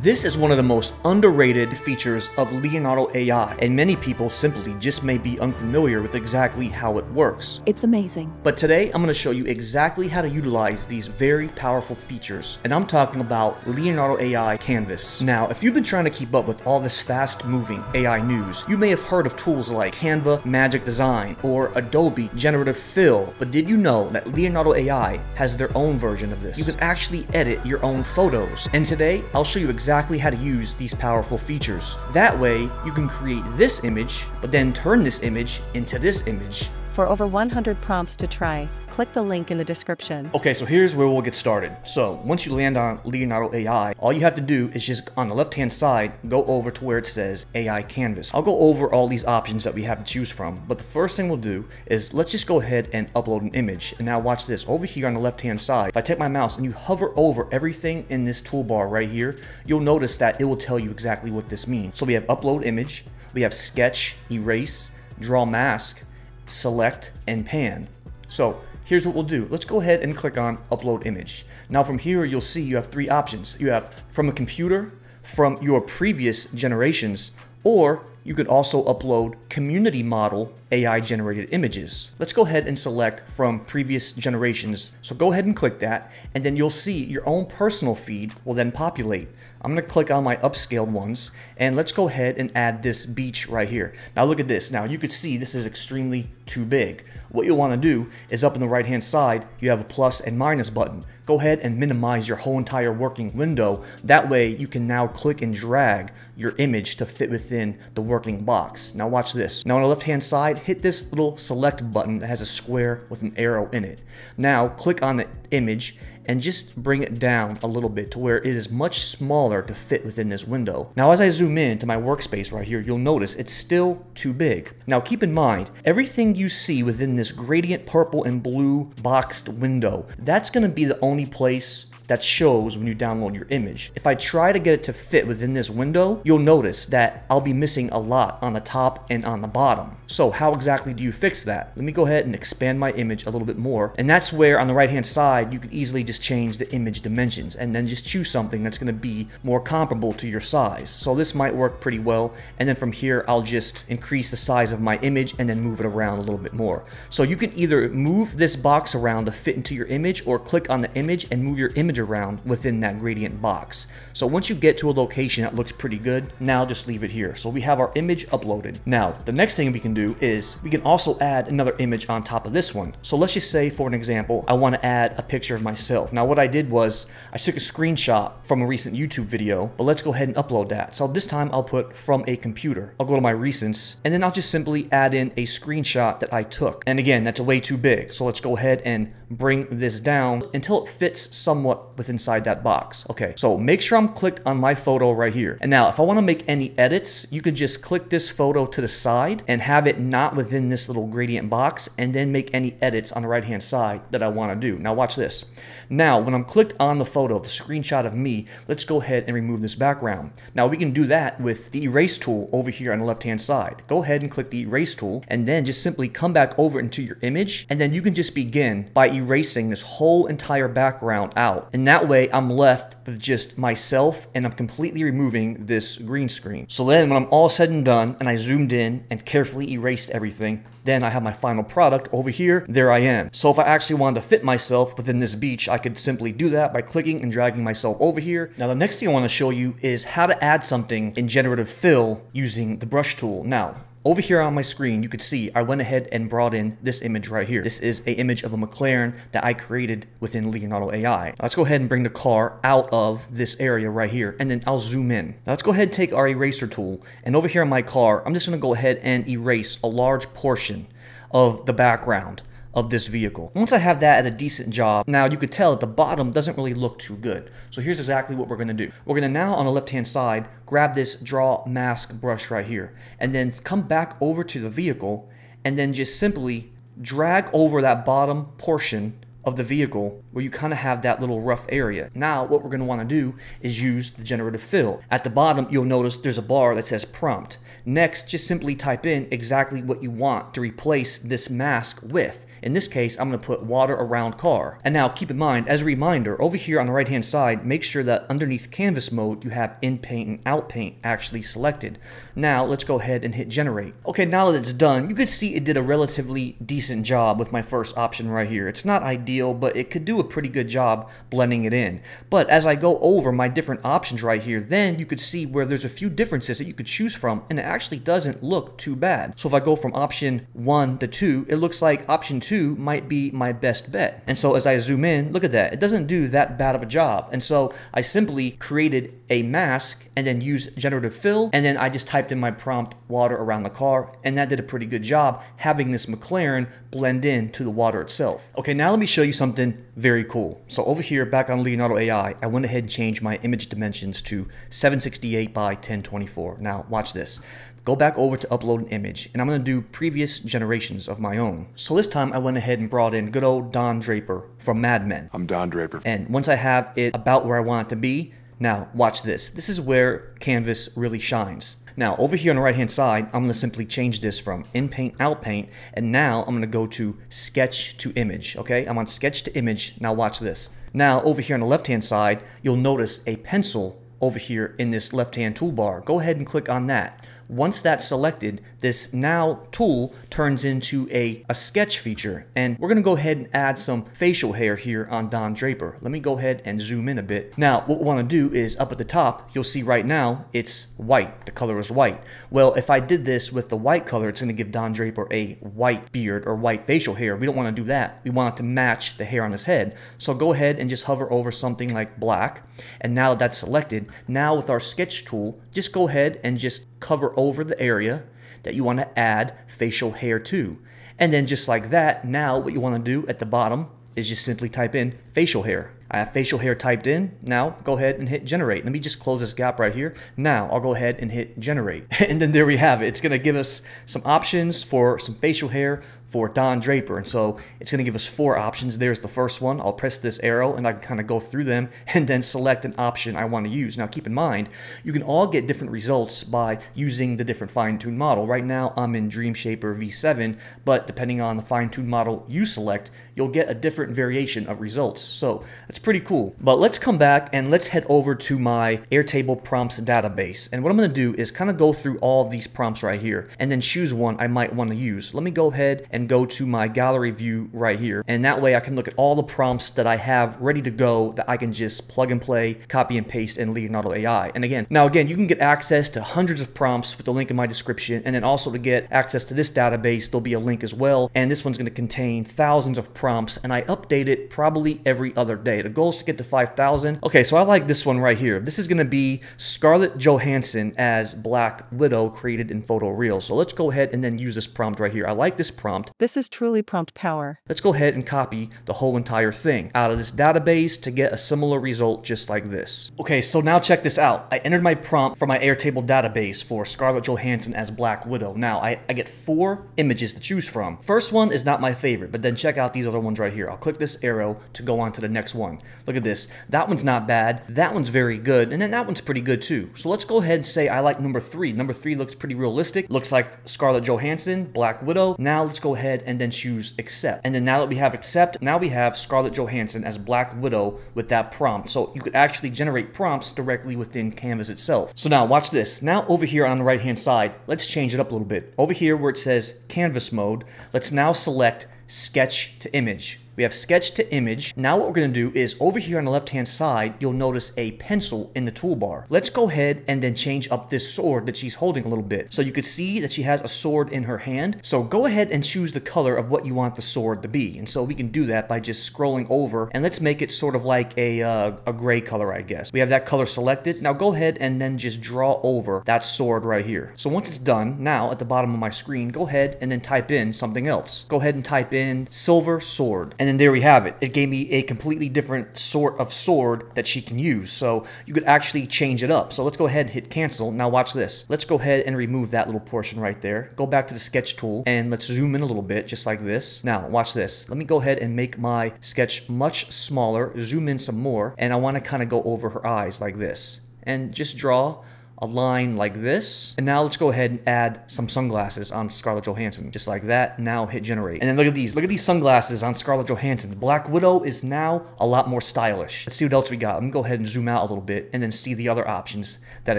This is one of the most underrated features of Leonardo AI, and many people simply just may be unfamiliar with exactly how it works. It's amazing. But today, I'm going to show you exactly how to utilize these very powerful features, and I'm talking about Leonardo AI Canvas. Now, if you've been trying to keep up with all this fast-moving AI news, you may have heard of tools like Canva Magic Design or Adobe Generative Fill, but did you know that Leonardo AI has their own version of this? You can actually edit your own photos, and today, I'll show you exactly how to use these powerful features. That way, you can create this image, but then turn this image into this image. For over 100 prompts to try, click the link in the description. Okay, so here's where we'll get started. So once you land on Leonardo AI, all you have to do is just on the left-hand side, go over to where it says AI Canvas. I'll go over all these options that we have to choose from, but the first thing we'll do is let's just go ahead and upload an image. And now watch this. Over here on the left-hand side, if I take my mouse and you hover over everything in this toolbar right here, you'll notice that it will tell you exactly what this means. So we have upload image, we have sketch, erase, draw mask, select, and pan. So here's what we'll do. Let's go ahead and click on upload image. Now from here, you'll see you have three options. You have from a computer, from your previous generations, or you could also upload community model AI generated images. Let's go ahead and select from previous generations. So go ahead and click that, and then you'll see your own personal feed will then populate. I'm gonna click on my upscaled ones, and let's go ahead and add this beach right here. Now look at this. Now you could see this is extremely too big. What you'll wanna do is up in the right hand side, you have a plus and minus button. Go ahead and minimize your whole entire working window. That way you can now click and drag your image to fit within the working box. Now watch this. Now on the left hand side, hit this little select button that has a square with an arrow in it. Now click on the image and just bring it down a little bit to where it is much smaller to fit within this window. Now as I zoom in to my workspace right here, you'll notice it's still too big. Now keep in mind, everything you see within this gradient purple and blue boxed window, that's gonna be the only place that shows when you download your image. If I try to get it to fit within this window, you'll notice that I'll be missing a lot on the top and on the bottom. So how exactly do you fix that? Let me go ahead and expand my image a little bit more. And that's where on the right hand side, you can easily just change the image dimensions and then just choose something that's gonna be more comparable to your size. So this might work pretty well. And then from here, I'll just increase the size of my image and then move it around a little bit more. So you can either move this box around to fit into your image or click on the image and move your image around within that gradient box. So once you get to a location that looks pretty good, now just leave it here. So we have our image uploaded. Now, the next thing we can do is we can also add another image on top of this one. So let's just say, for an example, I want to add a picture of myself. Now what I did was I took a screenshot from a recent YouTube video, but let's go ahead and upload that. So this time I'll put from a computer. I'll go to my recents, and then I'll just simply add in a screenshot that I took. And again, that's way too big. So let's go ahead and bring this down until it fits somewhat with inside that box. Okay, so make sure I'm clicked on my photo right here. And now if I want to make any edits, you can just click this photo to the side and have it not within this little gradient box, and then make any edits on the right hand side that I want to do. Now watch this. Now when I'm clicked on the photo, the screenshot of me, let's go ahead and remove this background. Now we can do that with the erase tool over here on the left hand side. Go ahead and click the erase tool, and then just simply come back over into your image, and then you can just begin by erasing this whole entire background out. And that way I'm left with just myself, and I'm completely removing this green screen. So then when I'm all said and done and I zoomed in and carefully erased everything, then I have my final product over here. There I am. So if I actually wanted to fit myself within this beach, I could simply do that by clicking and dragging myself over here. Now the next thing I want to show you is how to add something in generative fill using the brush tool. Now over here on my screen, you could see I went ahead and brought in this image right here. This is an image of a McLaren that I created within Leonardo AI. Now let's go ahead and bring the car out of this area right here, and then I'll zoom in. Now let's go ahead and take our eraser tool, and over here on my car, I'm just gonna go ahead and erase a large portion of the background of this vehicle. Once I have that at a decent job, now you could tell that the bottom doesn't really look too good. So here's exactly what we're gonna do. We're gonna now on the left-hand side, grab this draw mask brush right here, and then come back over to the vehicle, and then just simply drag over that bottom portion of the vehicle where you kind of have that little rough area. Now what we're going to want to do is use the generative fill. At the bottom you'll notice there's a bar that says prompt. Next, just simply type in exactly what you want to replace this mask with. In this case, I'm going to put water around car. And now keep in mind, as a reminder, over here on the right hand side, make sure that underneath canvas mode you have in paint and out paint actually selected. Now let's go ahead and hit generate. Okay, now that it's done, you can see it did a relatively decent job with my first option right here. It's not ideal, but it could do a pretty good job blending it in. But as I go over my different options right here, then you could see where there's a few differences that you could choose from, and it actually doesn't look too bad. So if I go from option 1 to 2, it looks like option 2 might be my best bet. And so as I zoom in, look at that. It doesn't do that bad of a job. And so I simply created a mask and then used generative fill, and then I just typed in my prompt, water around the car, and that did a pretty good job having this McLaren blend in to the water itself. Okay, now let me show you something very cool. So over here, back on Leonardo AI, I went ahead and changed my image dimensions to 768 by 1024. Now watch this. Go back over to upload an image, and I'm going to do previous generations of my own. So this time I went ahead and brought in good old Don Draper from Mad Men. I'm Don Draper. And once I have it about where I want it to be, now watch this. This is where Canvas really shines. Now over here on the right hand side, I'm going to simply change this from in paint, out paint, and now I'm going to go to sketch to image. Okay, I'm on sketch to image. Now watch this. Now over here on the left hand side, you'll notice a pencil over here in this left hand toolbar. Go ahead and click on that. Once that's selected, this now tool turns into a sketch feature, and we're going to go ahead and add some facial hair here on Don Draper. Let me go ahead and zoom in a bit. Now what we want to do is up at the top, you'll see right now it's white. The color is white. Well, if I did this with the white color, it's going to give Don Draper a white beard or white facial hair. We don't want to do that. We want it to match the hair on his head. So go ahead and just hover over something like black, and now that that's selected, now with our sketch tool, just go ahead and just cover over the area that you want to add facial hair to. And then just like that, now what you want to do at the bottom is just simply type in facial hair. I have facial hair typed in. Now go ahead and hit generate. Let me just close this gap right here. Now I'll go ahead and hit generate. And then there we have it. It's going to give us some options for some facial hair for Don Draper. And so it's going to give us 4 options. There's the first one. I'll press this arrow and I can kind of go through them and then select an option I want to use. Now keep in mind, you can all get different results by using the different fine-tuned model. Right now I'm in Dreamshaper V7, but depending on the fine-tuned model you select, you'll get a different variation of results. So it's pretty cool. But let's come back and let's head over to my Airtable prompts database. And what I'm going to do is kind of go through all of these prompts right here and then choose one I might want to use. Let me go ahead and go to my gallery view right here, and that way I can look at all the prompts that I have ready to go that I can just plug and play, copy and paste in Leonardo AI. And again, you can get access to hundreds of prompts with the link in my description, and then also to get access to this database, there'll be a link as well, and this one's going to contain thousands of prompts, and I update it probably every other day. The goal is to get to 5,000. Okay, so I like this one right here. This is going to be Scarlett Johansson as Black Widow created in photoreal. So let's go ahead and then use this prompt right here. I like this prompt. This is truly prompt power. Let's go ahead and copy the whole entire thing out of this database to get a similar result just like this. Okay, so now check this out. I entered my prompt for my Airtable database for Scarlett Johansson as Black Widow. Now, I get 4 images to choose from. First one is not my favorite, but then check out these other ones right here. I'll click this arrow to go on to the next one. Look at this. That one's not bad. That one's very good. And then that one's pretty good too. So let's go ahead and say I like number 3. Number 3 looks pretty realistic. Looks like Scarlett Johansson, Black Widow. Now let's go ahead and then choose accept. And then now that we have accept, now we have Scarlett Johansson as Black Widow with that prompt. So you could actually generate prompts directly within Canvas itself. So now watch this. Now over here on the right hand side, let's change it up a little bit. Over here where it says Canvas mode, let's now select sketch to image. We have sketch to image. Now what we're going to do is over here on the left hand side, you'll notice a pencil in the toolbar. Let's go ahead and then change up this sword that she's holding a little bit. So you could see that she has a sword in her hand. So go ahead and choose the color of what you want the sword to be. And so we can do that by just scrolling over, and let's make it sort of like a gray color, I guess. We have that color selected. Now go ahead and then just draw over that sword right here. So once it's done, now at the bottom of my screen, go ahead and then type in something else. Go ahead and type in silver sword. And And then there we have it. It gave me a completely different sort of sword that she can use. So you could actually change it up. So let's go ahead and hit cancel. Now watch this. Let's go ahead and remove that little portion right there. Go back to the sketch tool and let's zoom in a little bit, just like this. Now watch this. Let me go ahead and make my sketch much smaller, zoom in some more, and I want to kind of go over her eyes like this. And just draw a line like this. And now let's go ahead and add some sunglasses on Scarlett Johansson, just like that. Now hit generate. And then look at these sunglasses on Scarlett Johansson. Black Widow is now a lot more stylish. Let's see what else we got. Let me go ahead and zoom out a little bit and then see the other options that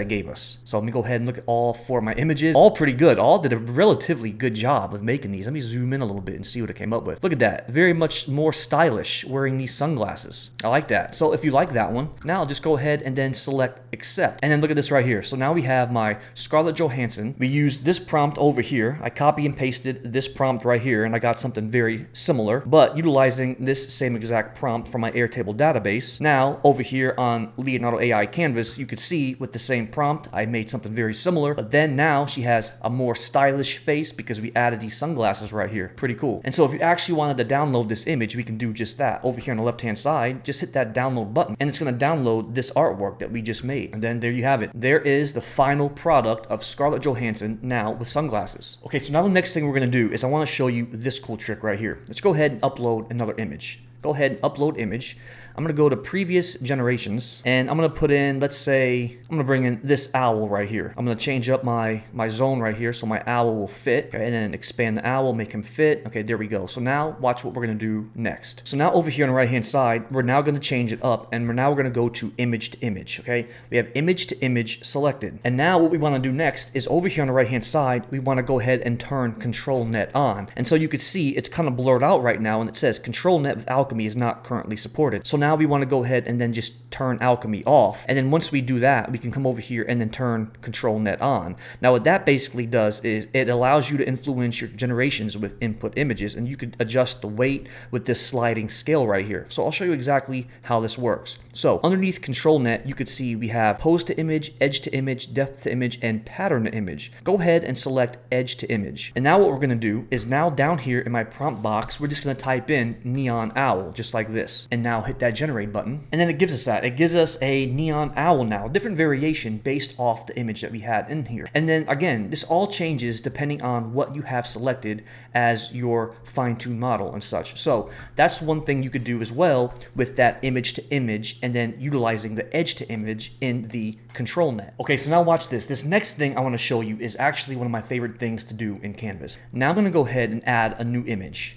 it gave us. So let me go ahead and look at all 4 of my images. All pretty good. All did a relatively good job with making these. Let me zoom in a little bit and see what it came up with. Look at that. Very much more stylish wearing these sunglasses. I like that. So if you like that one, now just go ahead and then select accept. And then look at this right here. So now we have my Scarlett Johansson. We used this prompt over here. I copy and pasted this prompt right here, and I got something very similar, but utilizing this same exact prompt from my Airtable database. Now, over here on Leonardo AI Canvas, you could see with the same prompt, I made something very similar, but then now she has a more stylish face because we added these sunglasses right here. Pretty cool. And so if you actually wanted to download this image, we can do just that. Over here on the left-hand side, just hit that download button, and it's going to download this artwork that we just made. And then there you have it. There is the final product of Scarlett Johansson now with sunglasses. Okay, so now the next thing we're going to do is I want to show you this cool trick right here. Let's go ahead and upload another image. Go ahead and upload image. I'm going to go to previous generations and I'm going to put in, let's say, I'm going to bring in this owl right here. I'm going to change up my zone right here so my owl will fit. Okay, and then expand the owl, make him fit. Okay, there we go. So now watch what we're going to do next. So now over here on the right hand side, we're now going to change it up and we're going to go to image to image. Okay, we have image to image selected. And now what we want to do next is over here on the right hand side, we want to go ahead and turn control net on. And so you can see it's kind of blurred out right now and it says control net with alchemy is not currently supported. So now we want to go ahead and then just turn alchemy off. And then once we do that, we can come over here and then turn control net on. Now what that basically does is it allows you to influence your generations with input images, and you could adjust the weight with this sliding scale right here. So I'll show you exactly how this works. So underneath control net, you could see we have pose to image, edge to image, depth to image, and pattern to image. Go ahead and select edge to image. And now what we're going to do is now down here in my prompt box, we're just going to type in neon owl, just like this. And now hit that generate button. And then it gives us that. It gives us a neon owl now, different variation based off the image that we had in here. And then again, this all changes depending on what you have selected as your fine-tuned model and such. So that's one thing you could do as well with that image to image and then utilizing the edge to image in the control net. Okay, so now watch this. This next thing I want to show you is actually one of my favorite things to do in Canvas. Now I'm going to go ahead and add a new image.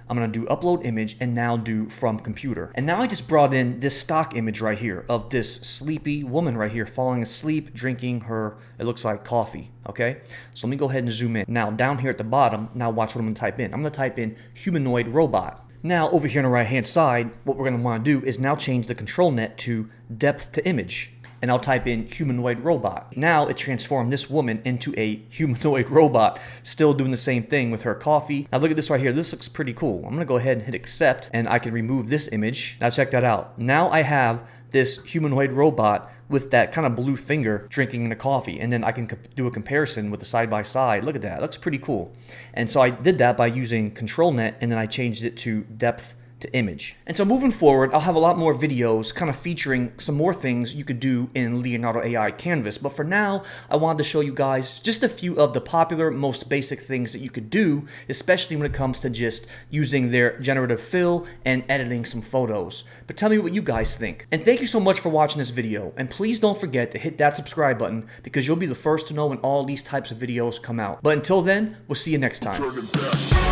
I'm going to do upload image and now do from computer. And now I just brought in this stock image right here of this sleepy woman right here falling asleep, drinking her, it looks like coffee. Okay, so let me go ahead and zoom in. Now down here at the bottom, now watch what I'm going to type in. I'm going to type in humanoid robot. Now over here on the right hand side, what we're going to want to do is now change the control net to depth to image. And I'll type in humanoid robot. Now it transformed this woman into a humanoid robot, still doing the same thing with her coffee. Now look at this right here. This looks pretty cool. I'm gonna go ahead and hit accept and I can remove this image. Now check that out. Now I have this humanoid robot with that kind of blue finger drinking the coffee, and then I can do a comparison with the side by side. Look at that, it looks pretty cool. And so I did that by using control net and then I changed it to depth to image. And so moving forward, I'll have a lot more videos kind of featuring some more things you could do in Leonardo AI Canvas. But for now, I wanted to show you guys just a few of the popular, most basic things that you could do, especially when it comes to just using their generative fill and editing some photos. But tell me what you guys think. And thank you so much for watching this video. And please don't forget to hit that subscribe button because you'll be the first to know when all these types of videos come out. But until then, we'll see you next time.